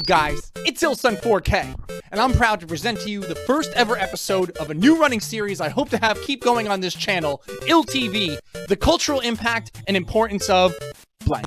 guys? It's ILLson 4K, and I'm proud to present to you the first ever episode of a new running series I hope to have keep going on this channel, ILLtv, the cultural impact and importance of blank.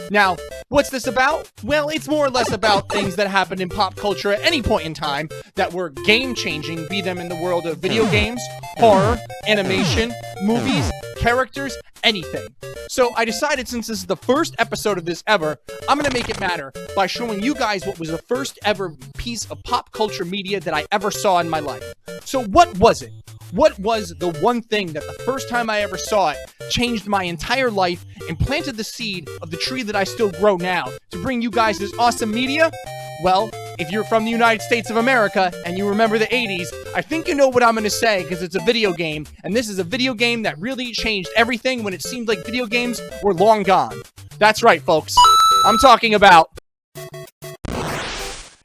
Now, what's this about? Well, it's more or less about things that happened in pop culture at any point in time that were game-changing, be them in the world of video games, horror, animation, movies, characters, anything. So I decided, since this is the first episode of this ever, I'm gonna make it matter by showing you guys what was the first ever piece of pop culture media that I ever saw in my life. So what was it? What was the one thing that the first time I ever saw it changed my entire life and planted the seed of the tree that I still grow now to bring you guys this awesome media? Well, if you're from the United States of America and you remember the 80s, I think you know what I'm going to say because it's a video game, and this is a video game that really changed everything when it seemed like video games were long gone. That's right, folks. I'm talking about...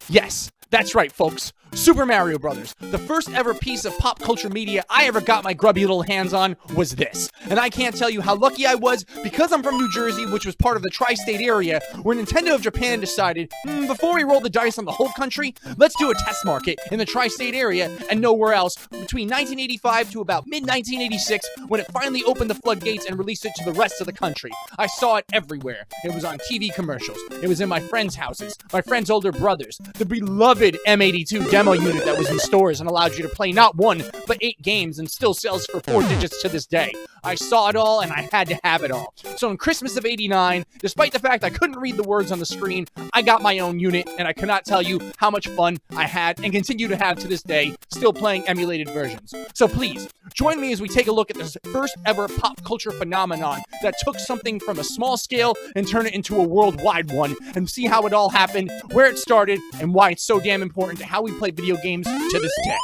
Yes, that's right, folks. Super Mario Brothers. The first ever piece of pop culture media I ever got my grubby little hands on was this. And I can't tell you how lucky I was because I'm from New Jersey, which was part of the tri-state area, where Nintendo of Japan decided, before we roll the dice on the whole country, let's do a test market in the tri-state area and nowhere else between 1985 to about mid-1986 when it finally opened the floodgates and released it to the rest of the country. I saw it everywhere. It was on TV commercials. It was in my friends' houses, my friends' older brothers, the beloved M82 demo unit that was in stores and allowed you to play not 1, but 8 games and still sells for 4 digits to this day. I saw it all and I had to have it all. So in Christmas of '89, despite the fact I couldn't read the words on the screen, I got my own unit, and I cannot tell you how much fun I had and continue to have to this day, still playing emulated versions. So please, join me as we take a look at this first ever pop culture phenomenon that took something from a small scale and turned it into a worldwide one, and see how it all happened, where it started, and why it's so damn important to how we play video games to this day.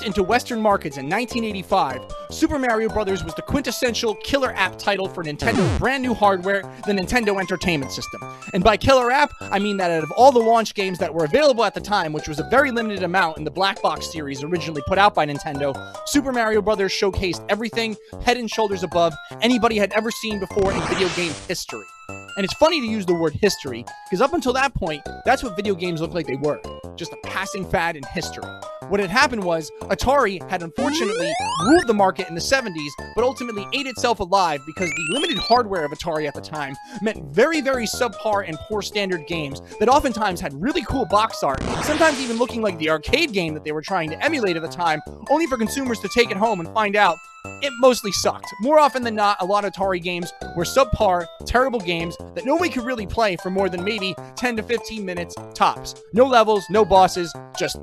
Into Western markets in 1985, Super Mario Bros. Was the quintessential killer app title for Nintendo's brand new hardware, the Nintendo Entertainment System. And by killer app, I mean that out of all the launch games that were available at the time, which was a very limited amount in the Black Box series originally put out by Nintendo, Super Mario Bros. Showcased everything head and shoulders above anybody had ever seen before in video game history. And it's funny to use the word history, because up until that point, that's what video games looked like they were. Just a passing fad in history. What had happened was, Atari had unfortunately ruled the market in the 70s, but ultimately ate itself alive because the limited hardware of Atari at the time meant very, very subpar and poor standard games that oftentimes had really cool box art, sometimes even looking like the arcade game that they were trying to emulate at the time, only for consumers to take it home and find out it mostly sucked. More often than not, a lot of Atari games were subpar, terrible games that nobody could really play for more than maybe 10 to 15 minutes tops. No levels, no bosses, just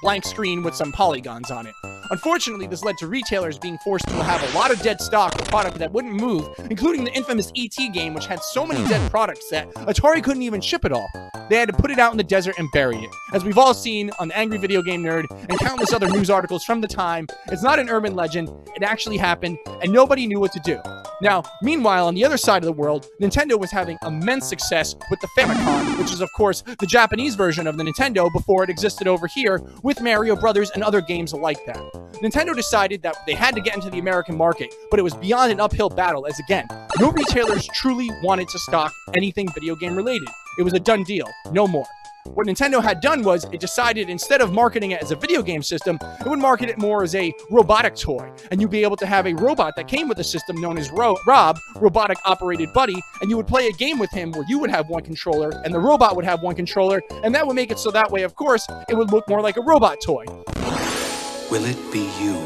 blank screen with some polygons on it. Unfortunately, this led to retailers being forced to have a lot of dead stock of product that wouldn't move, including the infamous E.T. game, which had so many dead products that Atari couldn't even ship it all. They had to put it out in the desert and bury it. As we've all seen on the Angry Video Game Nerd and countless other news articles from the time, it's not an urban legend, it actually happened, and nobody knew what to do. Now, meanwhile, on the other side of the world, Nintendo was having immense success with the Famicom, which is, of course, the Japanese version of the Nintendo before it existed over here, with Mario Brothers and other games like that. Nintendo decided that they had to get into the American market, but it was beyond an uphill battle, as again, no retailers truly wanted to stock anything video game related. It was a done deal, no more. What Nintendo had done was, it decided instead of marketing it as a video game system, it would market it more as a robotic toy, and you'd be able to have a robot that came with a system known as Rob, Robotic Operated Buddy, and you would play a game with him where you would have one controller, and the robot would have one controller, and that would make it so that way, of course, it would look more like a robot toy. Will it be you?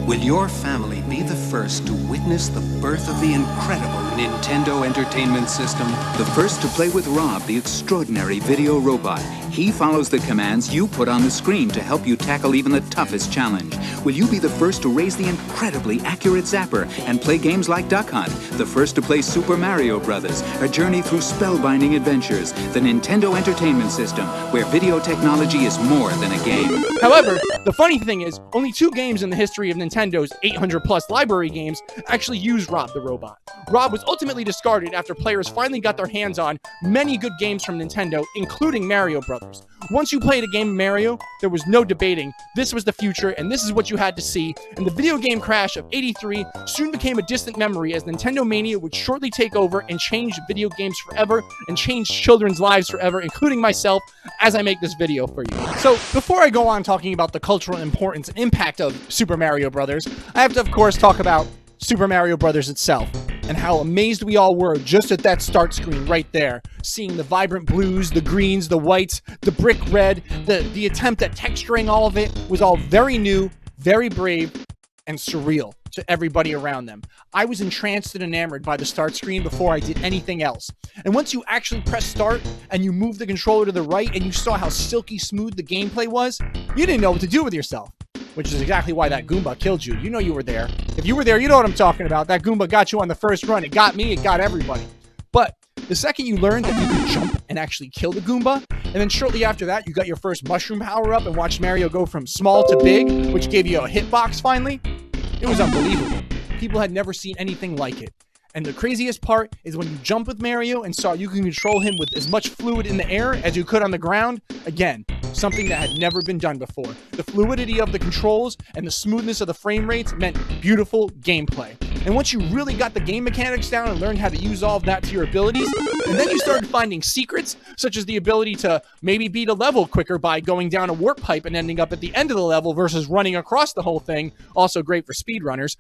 Will your family be the first to witness the birth of the incredible Nintendo Entertainment System? The first to play with Rob, the extraordinary video robot. He follows the commands you put on the screen to help you tackle even the toughest challenge. Will you be the first to raise the incredibly accurate zapper and play games like Duck Hunt? The first to play Super Mario Bros., a journey through spellbinding adventures. The Nintendo Entertainment System, where video technology is more than a game. However, the funny thing is, only 2 games in the history of Nintendo's 800+ library games actually use Rob the robot. Rob was ultimately discarded after players finally got their hands on many good games from Nintendo, including Mario Brothers. Once you played a game of Mario, there was no debating. This was the future, and this is what you had to see. And the video game crash of '83 soon became a distant memory as Nintendo Mania would shortly take over and change video games forever and change children's lives forever, including myself, as I make this video for you. So, before I go on talking about the cultural importance and impact of Super Mario Brothers, I have to, of course, talk about Super Mario Brothers itself, and how amazed we all were just at that start screen right there, seeing the vibrant blues, the greens, the whites, the brick red, the attempt at texturing all of it was all very new, very brave, and surreal to everybody around them. I was entranced and enamored by the start screen before I did anything else. And once you actually press start and you move the controller to the right and you saw how silky smooth the gameplay was, you didn't know what to do with yourself. Which is exactly why that Goomba killed you. You know you were there. If you were there, you know what I'm talking about. That Goomba got you on the first run. It got me. It got everybody. But the second you learned that you could jump and actually kill the Goomba, and then shortly after that, you got your first mushroom power-up and watched Mario go from small to big, which gave you a hitbox finally, it was unbelievable. People had never seen anything like it. And the craziest part is when you jump with Mario and saw you can control him with as much fluid in the air as you could on the ground. Again, something that had never been done before. The fluidity of the controls and the smoothness of the frame rates meant beautiful gameplay. And once you really got the game mechanics down and learned how to use all of that to your abilities, and then you started finding secrets, such as the ability to maybe beat a level quicker by going down a warp pipe and ending up at the end of the level versus running across the whole thing, also great for speedrunners,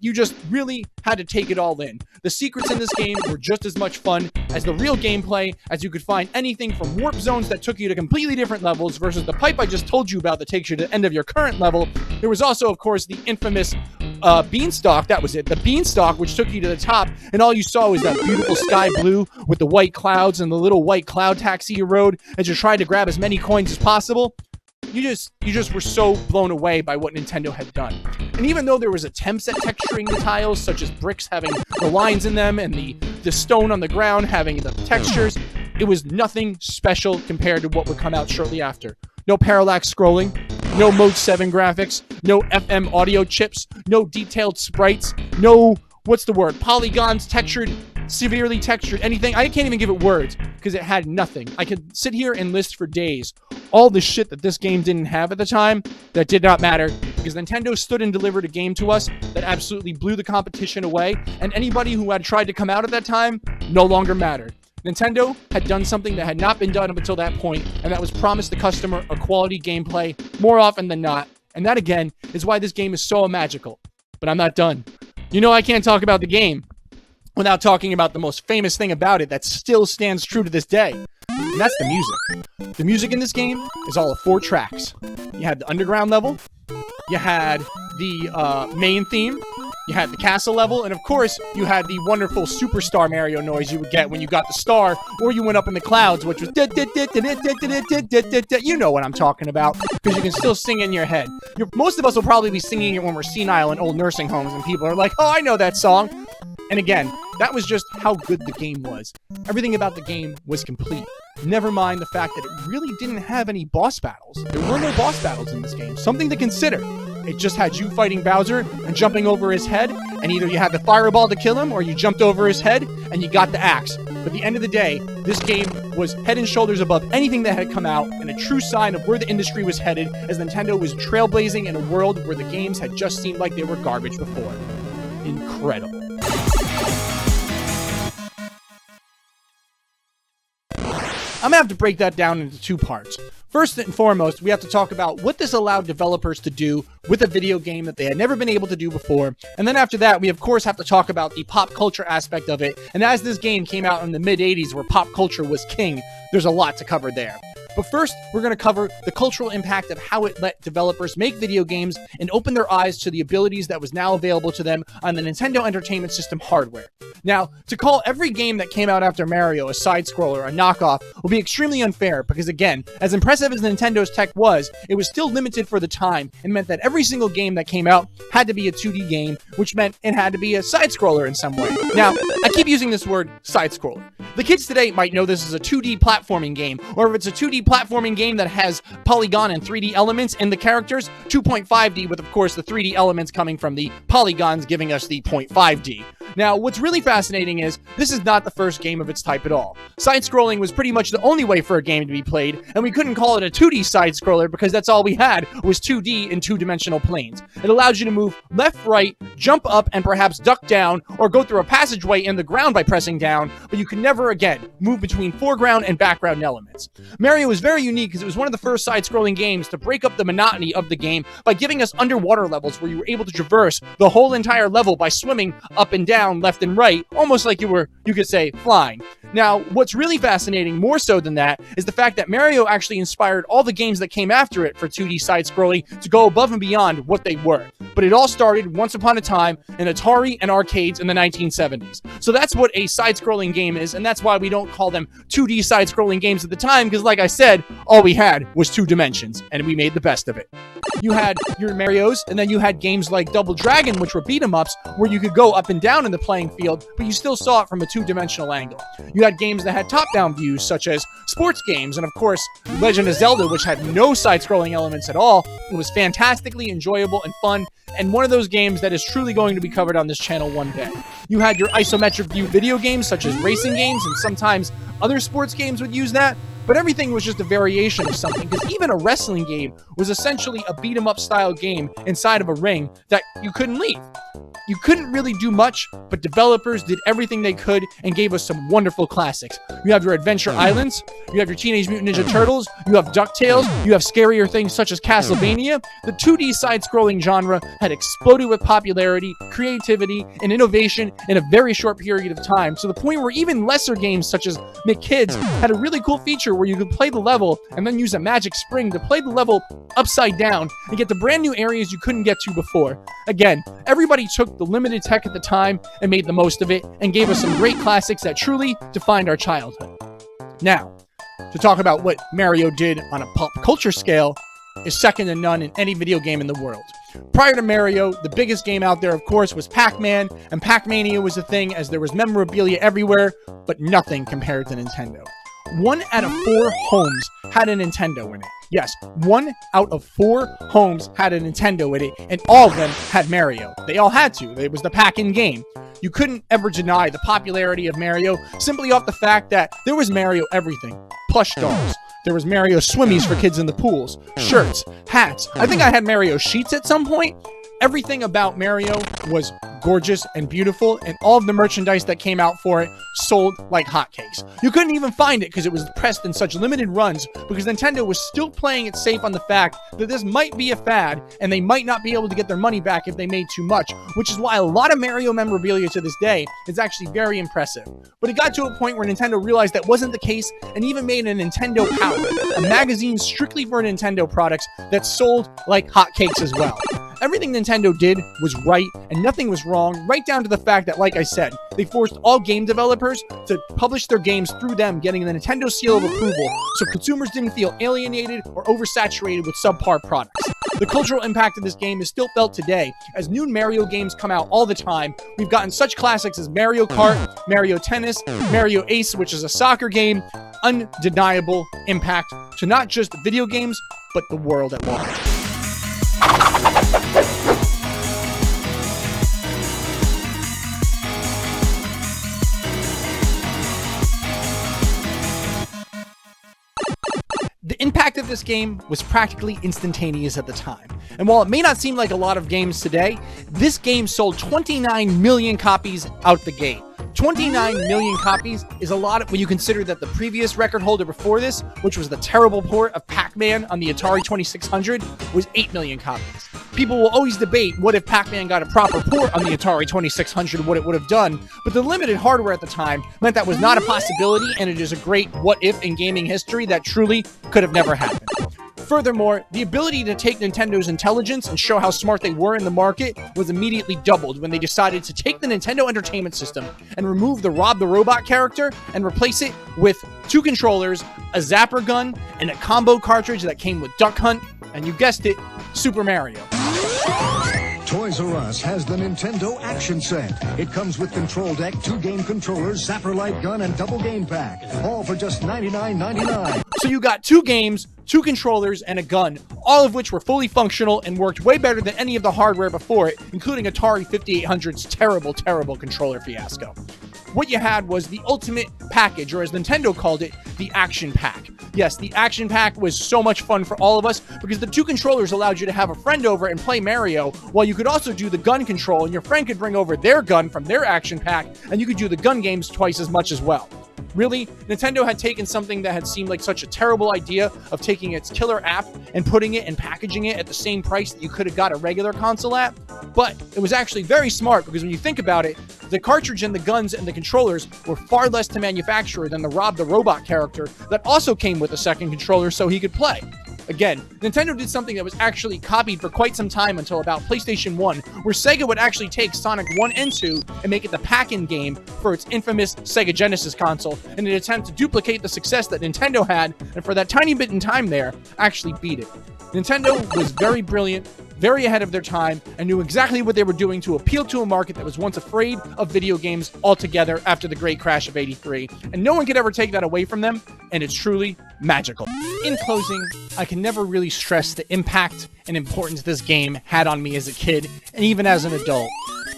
you just really had to take it all in. The secrets in this game were just as much fun as the real gameplay, as you could find anything from warp zones that took you to completely different levels versus the pipe I just told you about that takes you to the end of your current level. There was also, of course, the infamous beanstalk. That was it. The beanstalk, which took you to the top, and all you saw was that beautiful sky blue with the white clouds and the little white cloud taxi you rode as you tried to grab as many coins as possible. You just were so blown away by what Nintendo had done. And even though there was attempts at texturing the tiles, such as bricks having the lines in them and the stone on the ground having the textures, it was nothing special compared to what would come out shortly after. No parallax scrolling, no Mode 7 graphics, no FM audio chips, no detailed sprites, no, polygons, severely textured, anything. I can't even give it words because it had nothing. I could sit here and list for days all the shit that this game didn't have at the time that did not matter because Nintendo stood and delivered a game to us that absolutely blew the competition away, and anybody who had tried to come out at that time no longer mattered. Nintendo had done something that had not been done up until that point, and that was promise the customer a quality gameplay more often than not. And that, again, is why this game is so magical. But I'm not done. You know I can't talk about the game without talking about the most famous thing about it that still stands true to this day. And that's the music. The music in this game is all of 4 tracks. You had the underground level, you had the main theme, you had the castle level, and of course, you had the wonderful Superstar Mario noise you would get when you got the star, or you went up in the clouds, which was you know what I'm talking about, because you can still sing in your head. Most of us will probably be singing it when we're senile in old nursing homes, and people are like, oh, I know that song. And again, that was just how good the game was. Everything about the game was complete. Never mind the fact that it really didn't have any boss battles. There were no boss battles in this game. Something to consider. It just had you fighting Bowser and jumping over his head, and either you had the fireball to kill him, or you jumped over his head and you got the axe. But at the end of the day, this game was head and shoulders above anything that had come out, and a true sign of where the industry was headed, as Nintendo was trailblazing in a world where the games had just seemed like they were garbage before. Incredible. I'm gonna have to break that down into 2 parts. First and foremost, we have to talk about what this allowed developers to do with a video game that they had never been able to do before. And then after that, we of course have to talk about the pop culture aspect of it. And as this game came out in the mid-80s where pop culture was king, there's a lot to cover there. But first, we're going to cover the cultural impact of how it let developers make video games and open their eyes to the abilities that was now available to them on the Nintendo Entertainment System hardware. Now, to call every game that came out after Mario a side-scroller or a knockoff will be extremely unfair because, again, as impressive as Nintendo's tech was, it was still limited for the time and meant that every single game that came out had to be a 2D game, which meant it had to be a side-scroller in some way. Now, I keep using this word side-scroller. The kids today might know this as a 2D platforming game, or if it's a 2D platforming game that has polygon and 3D elements in the characters, 2.5D with, of course, the 3D elements coming from the polygons giving us the 0.5D. Now, what's really fascinating is this is not the first game of its type at all. Side-scrolling was pretty much the only way for a game to be played, and we couldn't call it a 2D side-scroller because that's all we had was 2D in two-dimensional planes. It allowed you to move left, right, jump up, and perhaps duck down, or go through a passageway in the ground by pressing down, but you could never again move between foreground and background elements. Mario was very unique because it was one of the first side-scrolling games to break up the monotony of the game by giving us underwater levels where you were able to traverse the whole entire level by swimming up and down, left and right, almost like you could say, flying. Now, what's really fascinating, more so than that, is the fact that Mario actually inspired all the games that came after it for 2D side-scrolling to go above and beyond what they were. But it all started once upon a time in Atari and arcades in the 1970s. So that's what a side-scrolling game is, and that's why we don't call them 2D side-scrolling games at the time, because like I said, all we had was 2 dimensions, and we made the best of it. You had your Marios, and then you had games like Double Dragon, which were beat-em-ups, where you could go up and down in the playing field, but you still saw it from a 2-dimensional angle. You had games that had top-down views, such as sports games, and of course, Legend of Zelda, which had no side-scrolling elements at all. It was fantastically enjoyable and fun, and one of those games that is truly going to be covered on this channel one day. You had your isometric view video games, such as racing games, and sometimes other sports games would use that, but everything was just a variation of something, because even a wrestling game was essentially a beat-em-up style game inside of a ring that you couldn't leave. You couldn't really do much, but developers did everything they could and gave us some wonderful classics. You have your Adventure Islands, you have your Teenage Mutant Ninja Turtles, you have DuckTales, you have scarier things such as Castlevania. The 2D side-scrolling genre had exploded with popularity, creativity, and innovation in a very short period of time, to the point where even lesser games such as McKids had a really cool feature where you could play the level and then use a magic spring to play the level upside down and get to brand new areas you couldn't get to before. Again, everybody took the limited tech at the time and made the most of it and gave us some great classics that truly defined our childhood. Now, to talk about what Mario did on a pop culture scale is second to none in any video game in the world. Prior to Mario, the biggest game out there, of course, was Pac-Man, and Pac-Mania was a thing as there was memorabilia everywhere, but nothing compared to Nintendo. 1 out of 4 homes had a Nintendo in it. Yes, 1 out of 4 homes had a Nintendo in it, and all of them had Mario. They all had to. It was the Pac-In game. You couldn't ever deny the popularity of Mario simply off the fact that there was Mario everything. Plush dolls. There was Mario swimmies for kids in the pools. Shirts, hats. I think I had Mario sheets at some point. Everything about Mario was gorgeous and beautiful, and all of the merchandise that came out for it sold like hotcakes. You couldn't even find it because it was pressed in such limited runs, because Nintendo was still playing it safe on the fact that this might be a fad and they might not be able to get their money back if they made too much, which is why a lot of Mario memorabilia to this day is actually very impressive. But it got to a point where Nintendo realized that wasn't the case and even made a Nintendo Power, a magazine strictly for Nintendo products that sold like hotcakes as well. Everything Nintendo did was right, and nothing was wrong, right down to the fact that, like I said, they forced all game developers to publish their games through them getting the Nintendo seal of approval, so consumers didn't feel alienated or oversaturated with subpar products. The cultural impact of this game is still felt today, as new Mario games come out all the time. We've gotten such classics as Mario Kart, Mario Tennis, Mario Ace, which is a soccer game. Undeniable impact to not just video games, but the world at large. The impact of this game was practically instantaneous at the time, and while it may not seem like a lot of games today, this game sold 29 million copies out the gate. 29 million copies is a lot when you consider that the previous record holder before this, which was the terrible port of Pac-Man on the Atari 2600, was 8 million copies. People will always debate what if Pac-Man got a proper port on the Atari 2600, what it would have done, but the limited hardware at the time meant that was not a possibility, and it is a great what if in gaming history that truly could have never happened. Furthermore, the ability to take Nintendo's intelligence and show how smart they were in the market was immediately doubled when they decided to take the Nintendo Entertainment System and remove the Rob the Robot character and replace it with 2 controllers, a zapper gun, and a combo cartridge that came with Duck Hunt, and you guessed it, Super Mario. Toys R Us has the Nintendo Action Set. It comes with control deck, 2 game controllers, zapper light gun, and double game pack. All for just $99.99. So you got 2 games, 2 controllers, and a gun, all of which were fully functional and worked way better than any of the hardware before it, including Atari 5800's terrible controller fiasco. What you had was the ultimate package, or as Nintendo called it, the Action Pack. Yes, the Action Pack was so much fun for all of us because the 2 controllers allowed you to have a friend over and play Mario, while you could also do the gun control, and your friend could bring over their gun from their Action Pack, and you could do the gun games twice as much as well. Really, Nintendo had taken something that had seemed like such a terrible idea of taking its killer app and putting it and packaging it at the same price that you could have got a regular console app, but it was actually very smart because when you think about it, the cartridge and the guns and the controllers were far less to manufacture than the Rob the Robot character that also came with a second controller so he could play. Again, Nintendo did something that was actually copied for quite some time until about PlayStation 1, where Sega would actually take Sonic 1 and 2 and make it the pack-in game for its infamous Sega Genesis console in an attempt to duplicate the success that Nintendo had, and for that tiny bit in time there, actually beat it. Nintendo was very brilliant, very ahead of their time, and knew exactly what they were doing to appeal to a market that was once afraid of video games altogether after the great crash of '83, and no one could ever take that away from them, and it's truly magical. In closing, I can never really stress the impact and importance this game had on me as a kid, and even as an adult.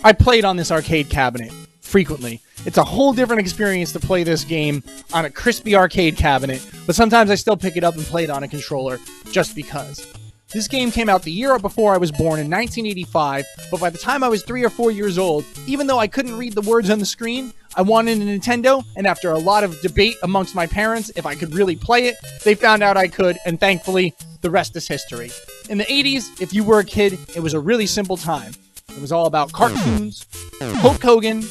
I played on this arcade cabinet frequently. It's a whole different experience to play this game on a crispy arcade cabinet, but sometimes I still pick it up and play it on a controller just because. This game came out the year before I was born in 1985, but by the time I was 3 or 4 years old, even though I couldn't read the words on the screen, I wanted a Nintendo, and after a lot of debate amongst my parents if I could really play it, they found out I could, and thankfully, the rest is history. In the 80s, if you were a kid, it was a really simple time. It was all about cartoons, Hulk Hogan,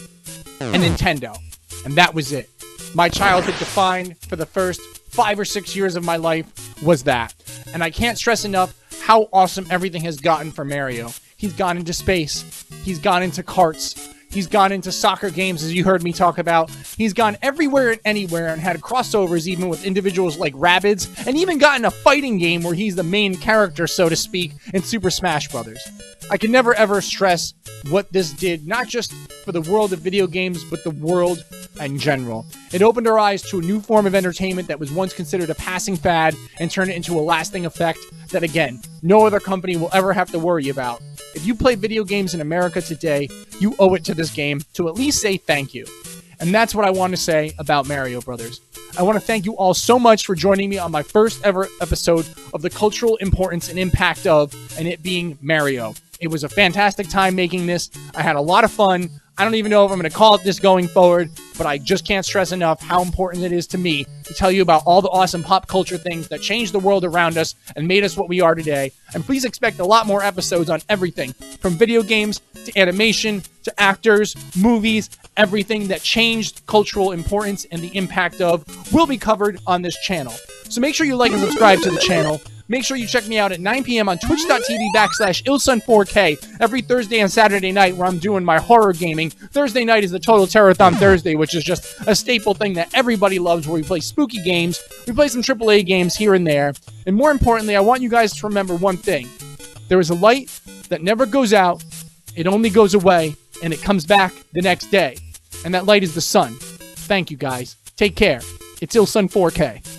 and Nintendo. And that was it. My childhood defined for the first 5 or 6 years of my life was that. And I can't stress enough how awesome everything has gotten for Mario. He's gone into space. He's gone into karts. He's gone into soccer games, as you heard me talk about. He's gone everywhere and anywhere and had crossovers even with individuals like Rabbids, and even gotten a fighting game where he's the main character, so to speak, in Super Smash Bros. I can never ever stress what this did, not just for the world of video games, but the world in general. It opened our eyes to a new form of entertainment that was once considered a passing fad and turned it into a lasting effect that, again, no other company will ever have to worry about. If you play video games in America today, you owe it to this game to at least say thank you. And that's what I want to say about Mario Brothers. I want to thank you all so much for joining me on my first ever episode of the cultural importance and impact of, and it being Mario. It was a fantastic time making this. I had a lot of fun. I don't even know if I'm going to call it this going forward, but I just can't stress enough how important it is to me to tell you about all the awesome pop culture things that changed the world around us and made us what we are today. And please expect a lot more episodes on everything, from video games to animation to actors, movies, everything that changed cultural importance and the impact of will be covered on this channel. So make sure you like and subscribe to the channel. Make sure you check me out at 9 p.m. on twitch.tv/ILLsun4K every Thursday and Saturday night where I'm doing my horror gaming. Thursday night is the Total Terror-thon Thursday, which is just a staple thing that everybody loves, where we play spooky games, we play some AAA games here and there, and more importantly, I want you guys to remember one thing. There is a light that never goes out, it only goes away, and it comes back the next day. And that light is the sun. Thank you guys. Take care. It's ILLsun4K.